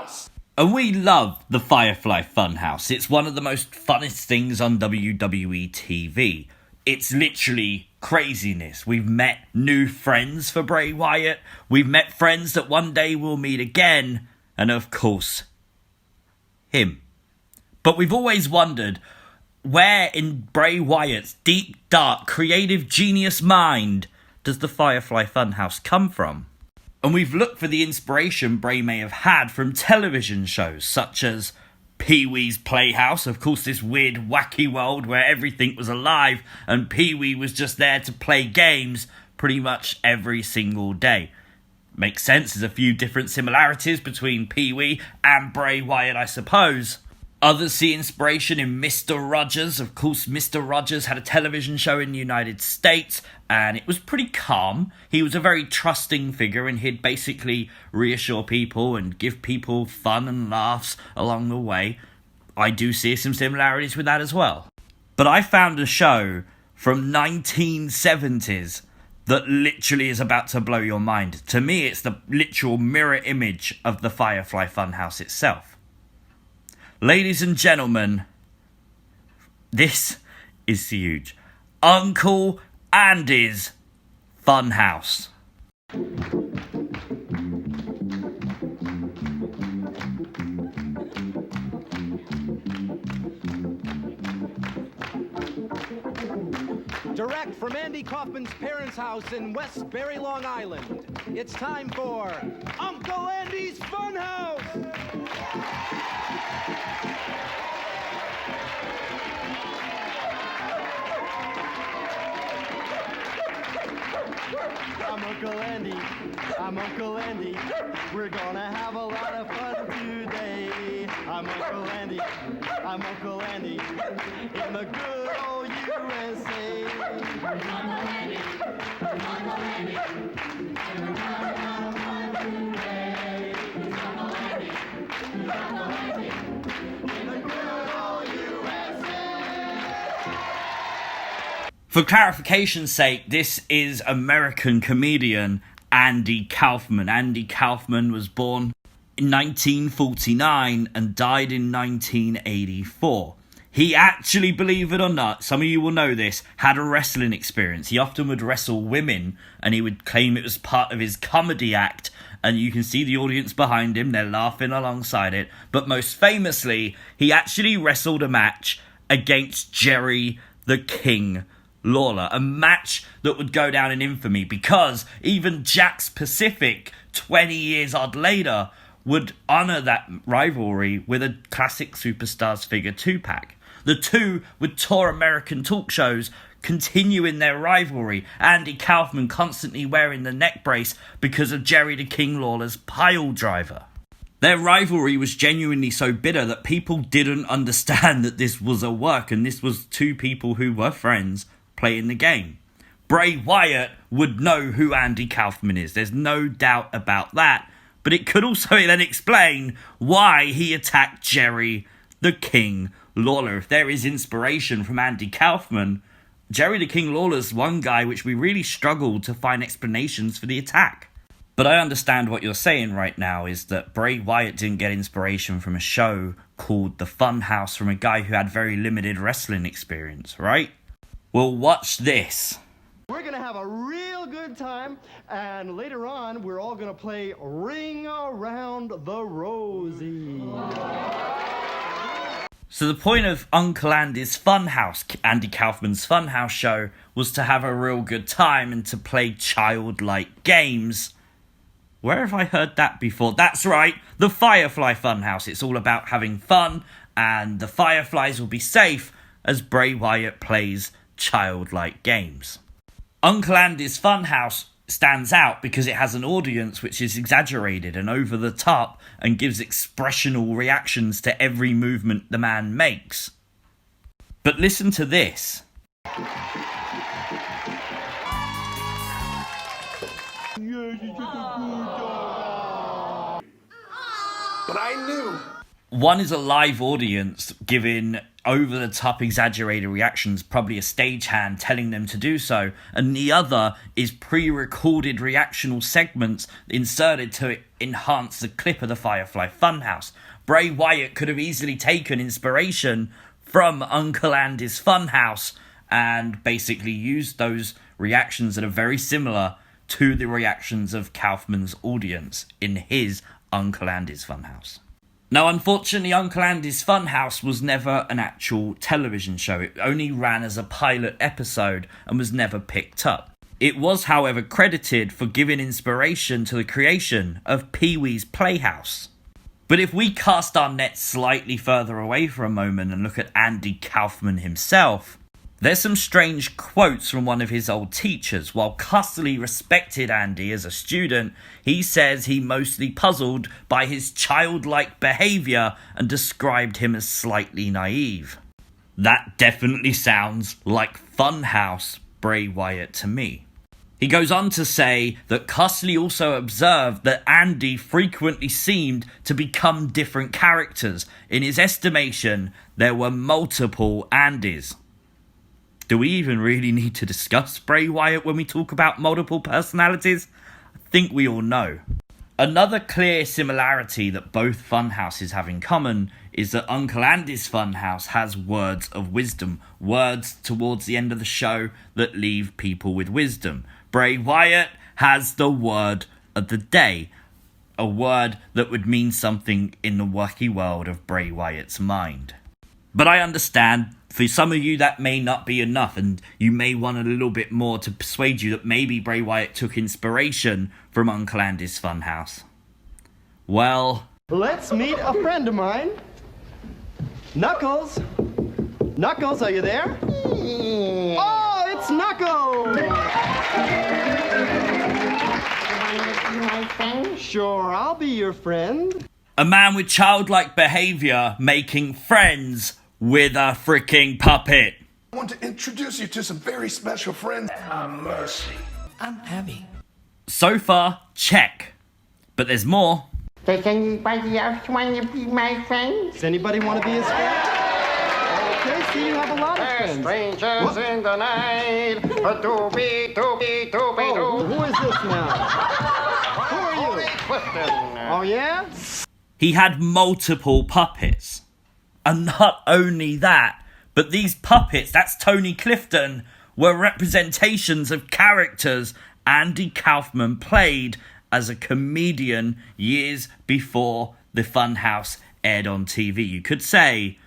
Funhouse! And we love the Firefly Funhouse. It's one of the most funnest things on WWE TV. It's literally craziness. We've met new friends for Bray Wyatt. We've met friends that one day we'll meet again. And of course, him. But we've always wondered, where in Bray Wyatt's deep, dark, creative genius mind does the Firefly Funhouse come from? And we've looked for the inspiration Bray may have had from television shows such as Pee-wee's Playhouse, of course this weird wacky world where everything was alive and Pee-wee was just there to play games pretty much every single day. Makes sense, there's a few different similarities between Pee-wee and Bray Wyatt, I suppose. Others see inspiration in Mr. Rogers. Of course, Mr. Rogers had a television show in the United States, and it was pretty calm. He was a very trusting figure, and he'd basically reassure people and give people fun and laughs along the way. I do see some similarities with that as well. But I found a show from 1970s that literally is about to blow your mind. To me, it's the literal mirror image of the Firefly Funhouse itself. Ladies and gentlemen, this is huge. Uncle Andys Funhouse. Direct from Andy Kaufman's parents' house in Westbury, Long Island, it's time for Uncle Andys Funhouse! I'm Uncle Andy, I'm Uncle Andy, we're gonna have a lot of fun today. I'm Uncle Andy, I'm Uncle Andy, in the good old USA. Uncle Andy, Uncle Andy, we're gonna have a lot of fun today. Uncle Andy, Uncle Andy, in the good old USA. For clarification's sake, this is American comedian Andy Kaufman. Andy Kaufman was born in 1949 and died in 1984. He actually, believe it or not, some of you will know this, had a wrestling experience. He often would wrestle women and he would claim it was part of his comedy act. And you can see the audience behind him, they're laughing alongside it. But most famously, he actually wrestled a match against Jerry the King Lawler, a match that would go down in infamy because even Jack's Pacific, 20 years odd later, would honour that rivalry with a classic Superstars figure 2-pack. The two would tour American talk shows, continuing their rivalry, Andy Kaufman constantly wearing the neck brace because of Jerry the King Lawler's pile driver. Their rivalry was genuinely so bitter that people didn't understand that this was a work and this was two people who were friends playing the game. Bray Wyatt would know who Andy Kaufman is, there's no doubt about that, but it could also then explain why he attacked Jerry the King Lawler. If there is inspiration from Andy Kaufman, Jerry the King Lawler's one guy which we really struggled to find explanations for the attack. But I understand what you're saying right now is that Bray Wyatt didn't get inspiration from a show called The Funhouse from a guy who had very limited wrestling experience, right? Well, watch this. We're gonna have a real good time, and later on, we're all gonna play Ring Around the Rosie. So the point of Uncle Andys Funhouse, Andy Kaufman's Funhouse show, was to have a real good time and to play childlike games. Where have I heard that before? That's right, the Firefly Funhouse. It's all about having fun, and the Fireflies will be safe as Bray Wyatt plays childlike games. Uncle Andys Funhouse stands out because it has an audience which is exaggerated and over the top and gives expressional reactions to every movement the man makes. But listen to this. But But I knew One is a live audience giving over-the-top exaggerated reactions, probably a stagehand telling them to do so, and the other is pre-recorded reactional segments inserted to enhance the clip of the Firefly Funhouse. Bray Wyatt could have easily taken inspiration from Uncle Andys Funhouse and basically used those reactions that are very similar to the reactions of Kaufman's audience in his Uncle Andys Funhouse. Now, unfortunately, Uncle Andys Funhouse was never an actual television show. It only ran as a pilot episode and was never picked up. It was, however, credited for giving inspiration to the creation of Pee-wee's Playhouse. But if we cast our net slightly further away for a moment and look at Andy Kaufman himself, there's some strange quotes from one of his old teachers. While Custerly respected Andy as a student, he says he mostly puzzled by his childlike behaviour and described him as slightly naive. That definitely sounds like Funhouse Bray Wyatt to me. He goes on to say that Custerly also observed that Andy frequently seemed to become different characters. In his estimation, there were multiple Andys. Do we even really need to discuss Bray Wyatt when we talk about multiple personalities? I think we all know. Another clear similarity that both Funhouses have in common is that Uncle Andys Funhouse has words of wisdom, words towards the end of the show that leave people with wisdom. Bray Wyatt has the word of the day, a word that would mean something in the wacky world of Bray Wyatt's mind. But I understand, for some of you that may not be enough, and you may want a little bit more to persuade you that maybe Bray Wyatt took inspiration from Uncle Andys Funhouse. Well, Let's meet a friend of mine. Knuckles. Knuckles, are you there? Oh, it's Knuckles! My friend? Sure, I'll be your friend. a man with childlike behaviour making friends with a freaking puppet. I want to introduce you to some very special friends. Mercy. I'm heavy. So far, check. But there's more. Does anybody else want to be my friend? Does anybody want to be his friend? Okay, see, you have a lot of friends. Strangers in the night. Doobie, doobie, doobie, Oh, who is this now? Who are you? Oh, yeah? He had multiple puppets. And not only that, but these puppets, that's Tony Clifton, were representations of characters Andy Kaufman played as a comedian years before the Funhouse aired on TV. You could say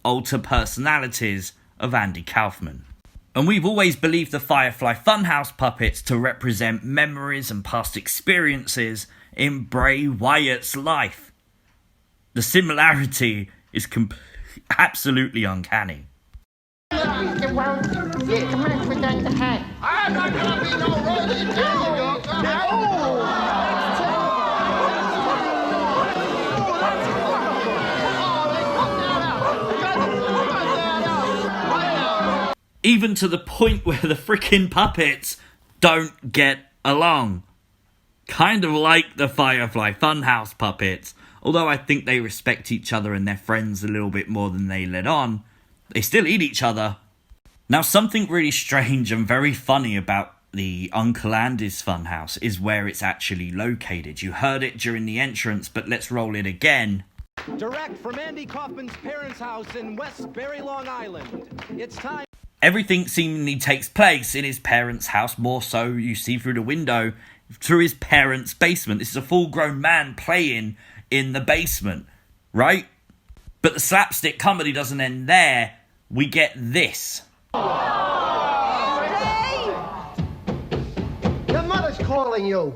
alter personalities of Andy Kaufman. And we've always believed the Firefly Funhouse puppets to represent memories and past experiences in Bray Wyatt's life. The similarity is absolutely uncanny. The world, come on, put on the hat. I'm not gonna be no rolling Even to the point where the freaking puppets don't get along. Kind of like the Firefly Funhouse puppets. Although I think they respect each other and their friends a little bit more than they let on, they still eat each other. Now, something really strange and very funny about the Uncle Andys Funhouse is where it's actually located. You heard it during the entrance, but let's roll it again. Direct from Andy Kaufman's parents' house in Westbury, Long Island. It's time. Everything seemingly takes place in his parents' house, more so you see through the window, through his parents' basement. This is a full-grown man playing in the basement, right? But the slapstick comedy doesn't end there. We get this. Your mother's calling you.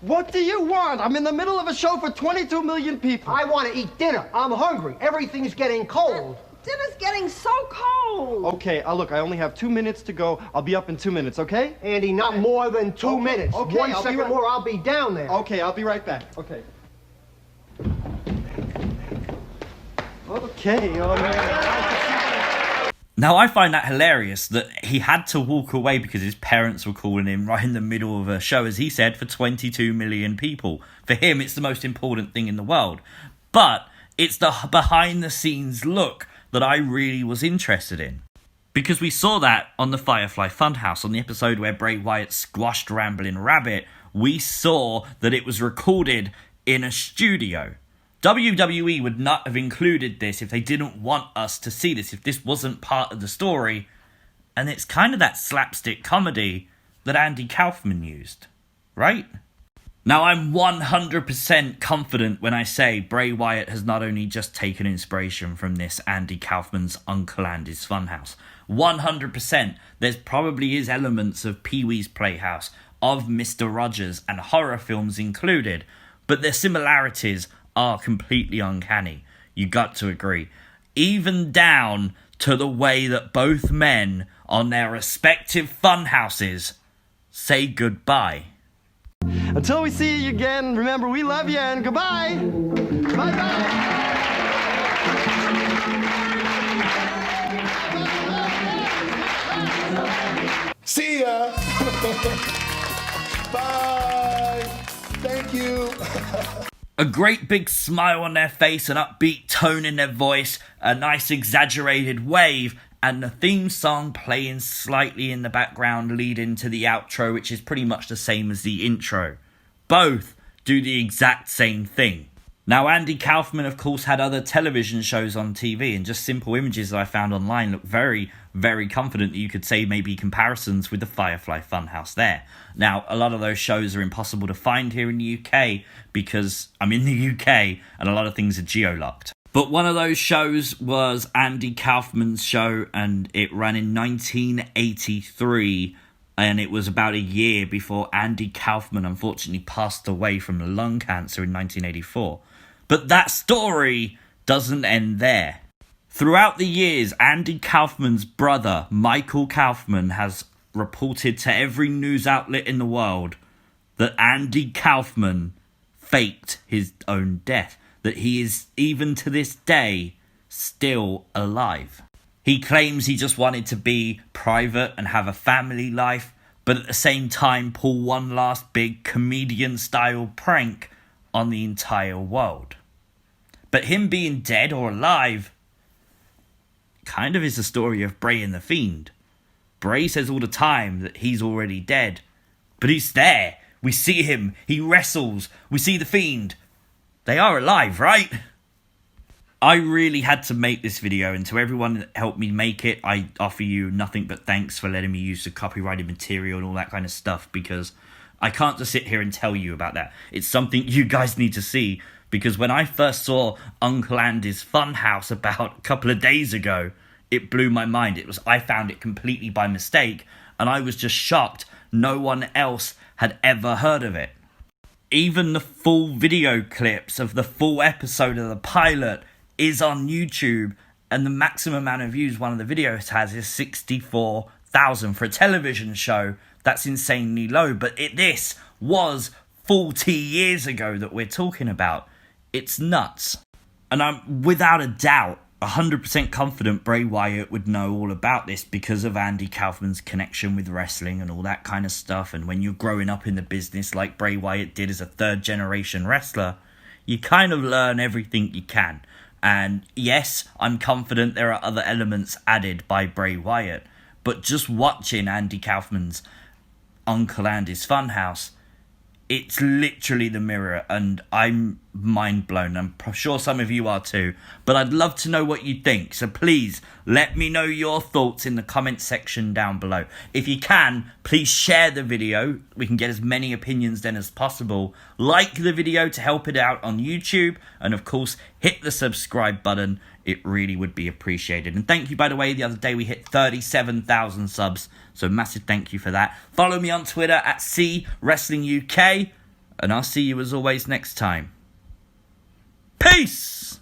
What do you want? I'm in the middle of a show for 22 million people. I want to eat dinner. I'm hungry. Everything's getting cold. Dinner's getting so cold. Okay, look, I only have 2 minutes to go. I'll be up in 2 minutes, okay? Andy, not more than 2 minutes. okay, One I'll be second right- more, I'll be down there. Okay, I'll be right back. Okay. Okay, Now, I find that hilarious that he had to walk away because his parents were calling him right in the middle of a show, as he said, for 22 million people. For him, it's the most important thing in the world. But It's the behind-the-scenes look that I really was interested in. Because we saw that on the Firefly Funhouse, on the episode where Bray Wyatt squashed Ramblin' Rabbit. We saw that it was recorded in a studio. WWE would not have included this if they didn't want us to see this, if this wasn't part of the story. And it's kind of that slapstick comedy that Andy Kaufman used, right? Now, I'm 100% confident when I say Bray Wyatt has not only just taken inspiration from this Andy Kaufman's Uncle Andys Funhouse. 100%. There's probably is elements of Pee-wee's Playhouse, of Mr. Rogers, and horror films included. But their similarities are completely uncanny. You got to agree. Even down to the way that both men on their respective funhouses say goodbye. Until we see you again, remember we love you and goodbye. Bye-bye. See ya. Bye. Thank you. A great big smile on their face, an upbeat tone in their voice, a nice exaggerated wave, and the theme song playing slightly in the background leading to the outro, which is pretty much the same as the intro. Both do the exact same thing. Now, Andy Kaufman, of course, had other television shows on TV, and just simple images that I found online look very, very confident that you could say maybe comparisons with the Firefly Funhouse there. Now, a lot of those shows are impossible to find here in the UK because I'm in the UK and a lot of things are geo-locked. But one of those shows was Andy Kaufman's show, and it ran in 1983, and it was about a year before Andy Kaufman unfortunately passed away from lung cancer in 1984. But that story doesn't end there. Throughout the years, Andy Kaufman's brother, Michael Kaufman, has reported to every news outlet in the world that Andy Kaufman faked his own death, that he is, even to this day, still alive. He claims he just wanted to be private and have a family life, but at the same time pull one last big comedian-style prank on the entire world. But him being dead or alive kind of is the story of Bray and the Fiend. Bray says all the time that he's already dead, but he's there. We see him, he wrestles, we see the Fiend. They are alive, right? I really had to make this video, and to everyone that helped me make it, I offer you nothing but thanks for letting me use the copyrighted material and all that kind of stuff, because I can't just sit here and tell you about that. It's something you guys need to see, because when I first saw Uncle Andys Funhouse about a couple of days ago, it blew my mind. I found it completely by mistake, and I was just shocked no one else had ever heard of it. Even the full video clips of the full episode of the pilot is on YouTube, and the maximum amount of views one of the videos has is 64,000 for a television show. That's insanely low, but this was 40 years ago that we're talking about. It's nuts. And I'm without a doubt 100% confident Bray Wyatt would know all about this because of Andy Kaufman's connection with wrestling and all that kind of stuff. And when you're growing up in the business like Bray Wyatt did as a third-generation wrestler, you kind of learn everything you can. And yes, I'm confident there are other elements added by Bray Wyatt, but just watching Andy Kaufman's Uncle Andys Funhouse, it's literally the mirror, and I'm mind blown. I'm sure some of you are too, but I'd love to know what you think, so please let me know your thoughts in the comment section down below. If you can, please share the video. We can get as many opinions then as possible. Like the video to help it out on YouTube, and of course hit the subscribe button. It really would be appreciated. And thank you, by the way, the other day we hit 37,000 subs, so massive thank you for that. Follow me on Twitter at CWrestlingUK, and I'll see you as always next time. Peace!